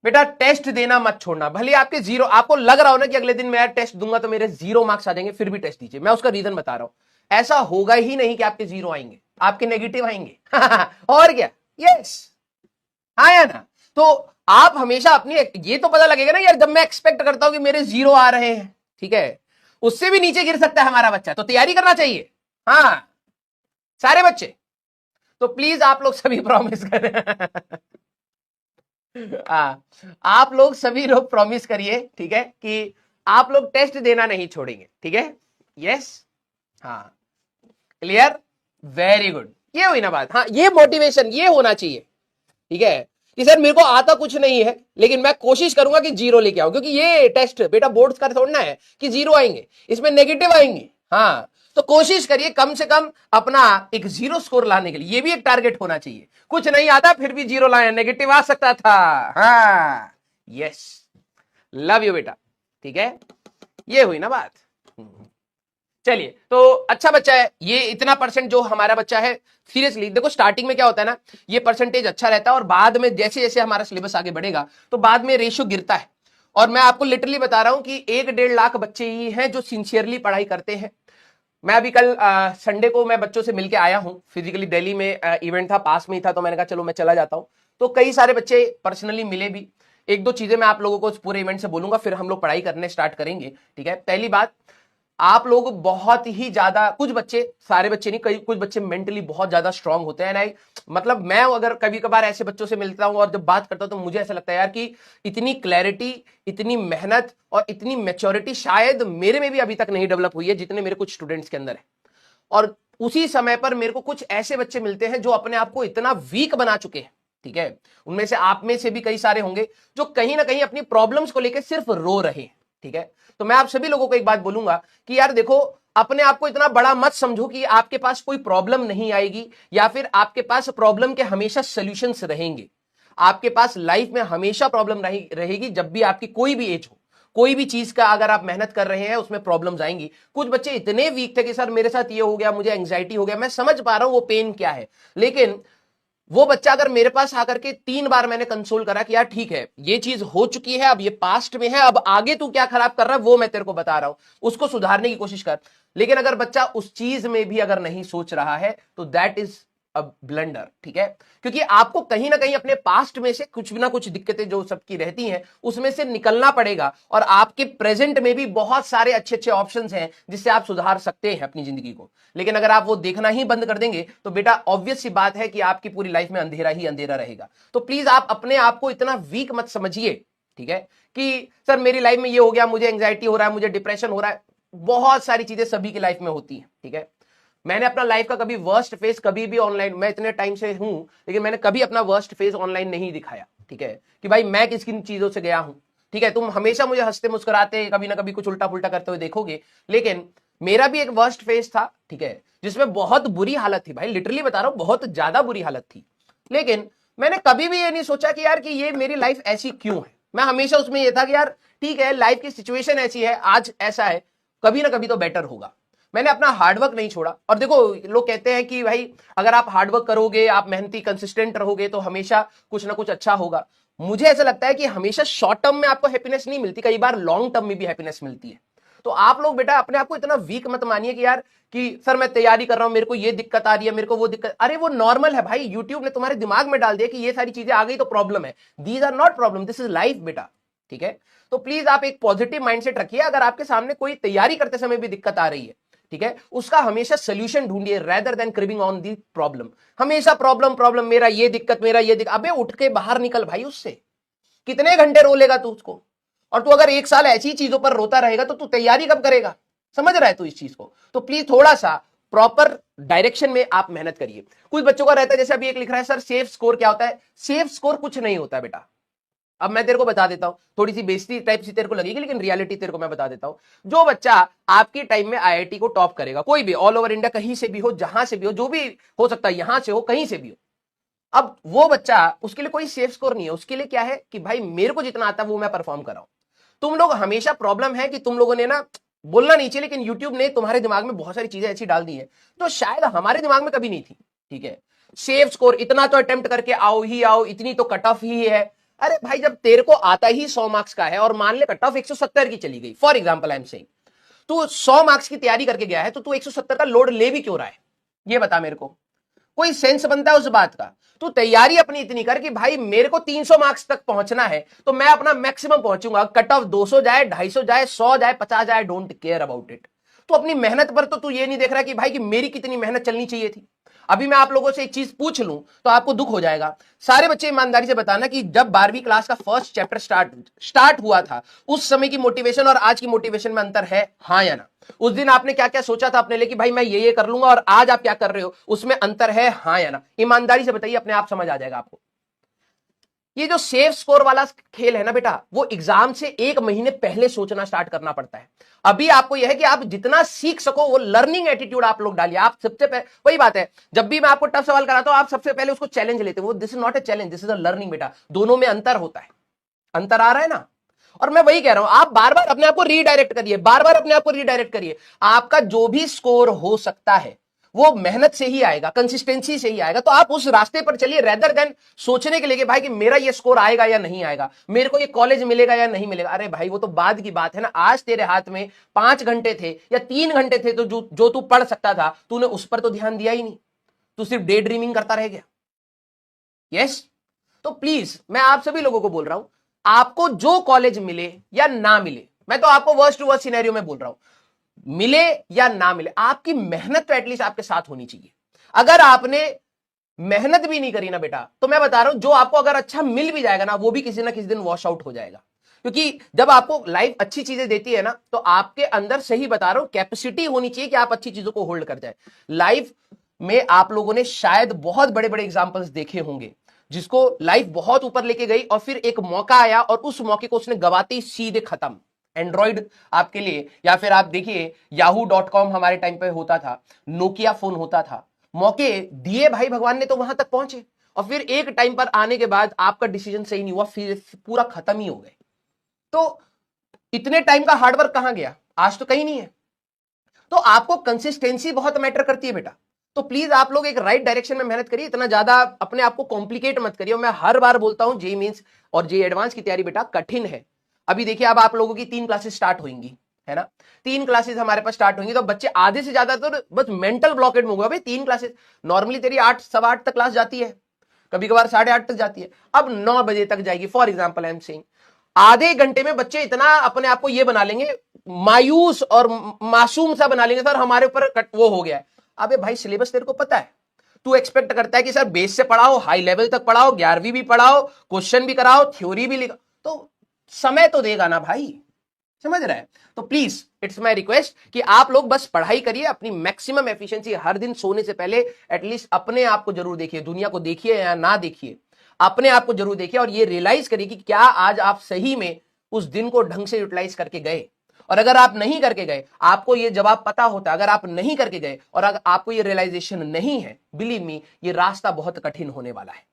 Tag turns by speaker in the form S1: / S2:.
S1: बेटा टेस्ट देना मत छोड़ना, भले आपके जीरो, आपको लग रहा हो ना कि अगले दिन मैं यार टेस्ट दूंगा तो मेरे 0 मार्क्स आ जाएंगे, फिर भी टेस्ट दीजिए। मैं उसका रीजन बता रहा हूं, ऐसा होगा ही नहीं कि आपके 0 आएंगे, आपके नेगेटिव आएंगे। और क्या, यस, हाँ या ना। तो आप हमेशा अपनी, ये तो पता लगेगा ना यार, जब मैं एक्सपेक्ट करता हूं कि मेरे 0 आ रहे हैं, ठीक है, उससे भी नीचे गिर सकता है हमारा बच्चा, तो तैयारी करना चाहिए। हाँ, सारे बच्चे, तो प्लीज आप लोग सभी प्रॉमिस करें। आप लोग सभी लोग प्रॉमिस करिए, ठीक है, कि आप लोग टेस्ट देना नहीं छोड़ेंगे, ठीक है, यस, हाँ, क्लियर, वेरी गुड, ये हुई ना बात। हाँ, ये मोटिवेशन ये होना चाहिए, ठीक है, कि सर मेरे को आता कुछ नहीं है लेकिन मैं कोशिश करूंगा कि 0 लेके आऊं, क्योंकि ये टेस्ट बेटा बोर्ड्स का थोड़ा है कि 0 आएंगे, इसमें नेगेटिव आएंगे। हाँ, तो कोशिश करिए कम से कम अपना एक 0 स्कोर लाने के लिए, ये भी एक टारगेट होना चाहिए। कुछ नहीं आता फिर भी 0 लाए, नेगेटिव आ सकता था। हाँ, यस, लव यू बेटा, ठीक है, ये हुई ना बात। चलिए, तो अच्छा बच्चा है ये, इतना परसेंट जो हमारा बच्चा है, सीरियसली देखो स्टार्टिंग में क्या होता है ना, ये परसेंटेज अच्छा रहता है और बाद में जैसे जैसे हमारा सिलेबस आगे बढ़ेगा तो बाद में रेशियो गिरता है। और मैं आपको लिटरली बता रहा हूं कि 1-1.5 लाख बच्चे ही हैं जो सिंसियरली पढ़ाई करते हैं। मैं अभी कल संडे को मैं बच्चों से मिलके आया हूं फिजिकली, दिल्ली में इवेंट था, पास में ही था, तो मैंने कहा चलो मैं चला जाता हूं। तो कई सारे बच्चे पर्सनली मिले भी। एक दो चीजें मैं आप लोगों को उस पूरे इवेंट से बोलूंगा, फिर हम लोग पढ़ाई करने स्टार्ट करेंगे, ठीक है। पहली बात, आप लोग बहुत ही ज्यादा, कुछ बच्चे, सारे बच्चे नहीं, कई कुछ बच्चे मेंटली बहुत ज्यादा स्ट्रांग होते हैं ना, मतलब मैं अगर कभी कभार ऐसे बच्चों से मिलता हूं और जब बात करता हूं तो मुझे ऐसा लगता है यार कि इतनी क्लैरिटी, इतनी मेहनत और इतनी मैच्योरिटी शायद मेरे में भी अभी तक नहीं डेवलप हुई है जितने मेरे कुछ स्टूडेंट्स के अंदर है। और उसी समय पर मेरे को कुछ ऐसे बच्चे मिलते हैं जो अपने आप को इतना वीक बना चुके हैं, ठीक है, उनमें से आप में से भी कई सारे होंगे जो कहीं ना कहीं अपनी प्रॉब्लम्स को लेकर सिर्फ रो रहे हैं, ठीक है। तो मैं आप सभी लोगों को एक बात बोलूंगा कि यार देखो, अपने आप को इतना बड़ा मत समझो कि आपके पास कोई प्रॉब्लम नहीं आएगी या फिर आपके पास प्रॉब्लम के हमेशा सॉल्यूशंस रहेंगे। आपके पास लाइफ में हमेशा प्रॉब्लम रहेगी, जब भी आपकी कोई भी एज हो, कोई भी चीज का अगर आप मेहनत कर रहे हैं उसमें प्रॉब्लम्स आएंगी। कुछ बच्चे इतने वीक थे कि सर मेरे साथ ये हो गया, मुझे एंग्जाइटी हो गया, मैं समझ पा रहा हूं वो पेन क्या है, लेकिन वो बच्चा अगर मेरे पास आकर के 3 बार मैंने कंसोल करा कि यार ठीक है ये चीज हो चुकी है, अब ये पास्ट में है, अब आगे तू क्या खराब कर रहा है वो मैं तेरे को बता रहा हूं, उसको सुधारने की कोशिश कर। लेकिन अगर बच्चा उस चीज में भी अगर नहीं सोच रहा है तो दैट इज अ ब्लंडर, ठीक है, क्योंकि आपको कहीं ना कहीं अपने पास्ट में से कुछ ना कुछ दिक्कतें जो सबकी रहती हैं उसमें से निकलना पड़ेगा, और आपके प्रेजेंट में भी बहुत सारे अच्छे अच्छे ऑप्शंस हैं जिससे आप सुधार सकते हैं अपनी जिंदगी को। लेकिन अगर आप वो देखना ही बंद कर देंगे तो बेटा ऑब्वियस सी बात है कि आपकी पूरी लाइफ में अंधेरा ही अंधेरा रहेगा। तो प्लीज आप अपने आप को इतना वीक मत समझिए, ठीक है, कि सर मेरी लाइफ में ये हो गया, मुझे एंग्जाइटी हो रहा है, मुझे डिप्रेशन हो रहा है। बहुत सारी चीजें सभी की लाइफ में होती है, ठीक है। मैंने अपना लाइफ का कभी वर्स्ट फेस कभी भी ऑनलाइन, मैं इतने टाइम से हूं लेकिन मैंने कभी अपना वर्स्ट फेस ऑनलाइन नहीं दिखाया, ठीक है, कि भाई मैं किस किन चीजों से गया हूं, ठीक है। तुम हमेशा मुझे हंसते मुस्कुराते कभी ना कभी कुछ उल्टा पुल्टा करते हुए देखोगे, लेकिन मेरा भी एक वर्स्ट फेस था, ठीक है, जिसमें बहुत बुरी हालत थी भाई, लिटरली बता रहा हूं बहुत ज्यादा बुरी हालत थी। लेकिन मैंने कभी भी ये नहीं सोचा कि यार कि ये मेरी लाइफ ऐसी क्यों है। मैं हमेशा उसमें ये था कि यार ठीक है, लाइफ की सिचुएशन ऐसी है, आज ऐसा है, कभी ना कभी तो बेटर होगा। मैंने अपना हार्डवर्क नहीं छोड़ा। और देखो लोग कहते हैं कि भाई अगर आप हार्डवर्क करोगे, आप मेहनती कंसिस्टेंट रहोगे तो हमेशा कुछ ना कुछ अच्छा होगा। मुझे ऐसा लगता है कि हमेशा शॉर्ट टर्म में आपको हैप्पीनेस नहीं मिलती, कई बार लॉन्ग टर्म में भी हैप्पीनेस मिलती है। तो आप लोग बेटा अपने आप को इतना वीक मत मानिए कि यार कि सर मैं तैयारी कर रहा हूं, मेरे को ये दिक्कत आ रही है, मेरे को वो दिक्कत, अरे वो नॉर्मल है भाई, यूट्यूब ने तुम्हारे दिमाग में डाल दिया कि ये सारी चीजें आ गई तो प्रॉब्लम है। These are not problem, this is life बेटा, ठीक है। तो प्लीज आप एक पॉजिटिव माइंडसेट रखिए। अगर आपके सामने कोई तैयारी करते समय भी दिक्कत आ रही है, ठीक है, उसका हमेशा सोल्यूशन ढूंढिए rather than cribbing on the problem. हमेशा प्रॉब्लम प्रॉब्लम, मेरा ये दिक्कत, मेरा ये दिक्कत, अबे उठ के बाहर निकल भाई उससे। कितने घंटे रो लेगा तू उसको? और तू अगर 1 साल ऐसी चीजों पर रोता रहेगा तो तू तैयारी कब करेगा? समझ रहा है तू इस चीज को? तो प्लीज थोड़ा सा प्रॉपर डायरेक्शन में आप मेहनत करिए। कुछ बच्चों का रहता है, जैसे अभी एक लिख रहा है सर सेफ स्कोर क्या होता है। सेफ स्कोर कुछ नहीं होता बेटा। अब मैं तेरे को बता देता हूं, थोड़ी सी बेइज्जती टाइप सी तेरे को लगेगी लेकिन रियलिटी तेरे को मैं बता देता हूं। जो बच्चा आपके टाइम में आईआईटी को टॉप करेगा, कोई भी ऑल ओवर इंडिया कहीं से भी हो, जहां से भी हो, जो भी हो सकता है, यहां से हो कहीं से भी हो, अब वो बच्चा, उसके लिए कोई सेफ स्कोर नहीं है। उसके लिए क्या है कि भाई मेरे को जितना आता है वो मैं परफॉर्म कर रहा हूं। तुम लोग हमेशा प्रॉब्लम है कि तुम लोगों ने ना, बोलना नहीं चाहिए लेकिन यूट्यूब ने तुम्हारे दिमाग में बहुत सारी चीजें ऐसी डाल दी है तो शायद हमारे दिमाग में कभी नहीं थी, ठीक है। सेफ स्कोर, इतना तो अटेम्प्ट करके आओ ही आओ, इतनी तो कट ऑफ ही है, अरे भाई जब तेरे को आता ही 100 मार्क्स का है और मान ले कट ऑफ 170 की चली गई, for example I am saying, तू 100 मार्क्स की तैयारी करके गया है तो तू 170 का लोड ले भी क्यों रहा है, ये बता मेरे को। कोई सेंस बनता है उस बात का? तू तैयारी अपनी इतनी कर कि भाई मेरे को 300 मार्क्स तक पहुंचना है तो मैं अपना मैक्सिमम पहुंचूंगा, कट ऑफ 200 जाए, 250 जाए, 100 जाए, 50 जाए, डोंट केयर अबाउट इट। तो अपनी मेहनत पर तो तू ये नहीं देख रहा कि भाई कि मेरी कितनी मेहनत चलनी चाहिए थी। अभी मैं आप लोगों से एक चीज पूछ लूं तो आपको दुख हो जाएगा। सारे बच्चे ईमानदारी से बताना कि जब 12वीं क्लास का फर्स्ट चैप्टर स्टार्ट हुआ था, उस समय की मोटिवेशन और आज की मोटिवेशन में अंतर है, हाँ या ना? उस दिन आपने क्या क्या सोचा था अपने लिए कि भाई मैं ये कर लूंगा, और आज आप क्या कर रहे हो, उसमें अंतर है, हाँ या ना? ईमानदारी से बताइए, अपने आप समझ आ जाएगा आपको। ये जो सेफ स्कोर वाला खेल है ना बेटा, वो एग्जाम से 1 महीने पहले सोचना स्टार्ट करना पड़ता है। अभी आपको यह है कि आप जितना सीख सको वो लर्निंग एटीट्यूड आप लोग डालिए। आप सबसे पहले, वही बात है, जब भी मैं आपको टफ सवाल कराता हूं आप सबसे पहले उसको चैलेंज लेते हो। This is not a challenge, this is a learning बेटा। दोनों में अंतर होता है, अंतर आ रहा है ना? और मैं वही कह रहा हूं, आप बार बार अपने आप को रीडायरेक्ट करिए, बार बार अपने आप को रीडायरेक्ट करिए। आपका जो भी स्कोर हो सकता है वो मेहनत से ही आएगा, कंसिस्टेंसी से ही आएगा। तो आप उस रास्ते पर चलिए, रेदर देन सोचने के लिए कि भाई कि मेरा ये स्कोर आएगा या नहीं आएगा, मेरे को ये कॉलेज मिलेगा या नहीं मिलेगा। अरे भाई वो तो बाद की बात है ना। आज तेरे हाथ में 5 घंटे थे या 3 घंटे थे, तो जो तू पढ़ सकता था तूने उस पर तो ध्यान दिया ही नहीं, तू सिर्फ डे ड्रीमिंग करता रह गया। यस, तो प्लीज मैं आप सभी लोगों को बोल रहा हूं, आपको जो कॉलेज मिले या ना मिले, मैं तो आपको वर्स्ट टू वर्स्ट सिनेरियो में बोल रहा हूं, मिले या ना मिले, आपकी मेहनत तो एटलीस्ट आपके साथ होनी चाहिए। अगर आपने मेहनत भी नहीं करी ना बेटा, तो मैं बता रहा हूं जो आपको अगर अच्छा मिल भी जाएगा ना, वो भी किसी ना किसी दिन वॉश आउट हो जाएगा। क्योंकि जब आपको लाइफ अच्छी चीजें देती है ना, तो आपके अंदर, सही बता रहा हूं, कैपेसिटी होनी चाहिए कि आप अच्छी चीजों को होल्ड कर जाए। लाइफ में आप लोगों ने शायद बहुत बड़े बड़े एग्जाम्पल्स देखे होंगे जिसको लाइफ बहुत ऊपर लेके गई और फिर एक मौका आया और उस मौके को उसने गवाते ही सीधे खत्म। एंड्रॉइड आपके लिए, या फिर आप देखिए yahoo.com हमारे टाइम पे होता था, नोकिया फोन होता था, मौके दिए भाई भगवान ने तो वहां तक पहुंचे, और फिर एक टाइम पर आने के बाद आपका डिसीजन सही नहीं हुआ, फिर पूरा खत्म ही हो गए। तो इतने टाइम का हार्डवर्क कहां गया? आज तो कहीं नहीं है। तो आपको कंसिस्टेंसी बहुत मैटर करती है बेटा। तो प्लीज आप लोग एक राइट डायरेक्शन में मेहनत करिए, इतना ज्यादा अपने आप को कॉम्प्लिकेट मत करिए। मैं हर बार बोलता हूं, जेईई मेंस और जेईई एडवांस की तैयारी बेटा कठिन है। अभी देखिए, अब आप लोगों की 3 क्लासेस स्टार्ट होंगी, है ना? 3 क्लासेस हमारे पास स्टार्ट होंगी, तो बच्चे आधे से ज्यादा तो बस मेंटल ब्लॉकेट में होगा। भाई 3 क्लासेस, नॉर्मली तेरी 8 सवा 8 तक क्लास जाती है, कभी कभार 8:30 तक जाती है, अब 9 बजे तक जाएगी, for example I am saying. आधे घंटे में बच्चे इतना अपने आप को ये बना लेंगे, मायूस और मासूम सा बना लेंगे, सर हमारे ऊपर वो हो गया है। अबे भाई सिलेबस तेरे को पता है, तू एक्सपेक्ट करता है कि सर बेस से पढ़ाओ, हाई लेवल तक पढ़ाओ, 11वीं भी पढ़ाओ, क्वेश्चन भी कराओ, थ्योरी भी लिखा, तो समय तो देगा ना भाई, समझ रहा है? तो प्लीज इट्स माय रिक्वेस्ट कि आप लोग बस पढ़ाई करिए, अपनी मैक्सिमम एफिशिएंसी। हर दिन सोने से पहले एटलीस्ट अपने आप को जरूर देखिए, दुनिया को देखिए या ना देखिए, अपने आप को जरूर देखिए, और ये रियलाइज करिए कि क्या आज आप सही में उस दिन को ढंग से यूटिलाइज करके गए। और अगर आप नहीं करके गए, आपको ये जवाब पता होता, अगर आप नहीं करके गए और अगर आपको ये रियलाइजेशन नहीं है, बिलीव मी, ये रास्ता बहुत कठिन होने वाला है।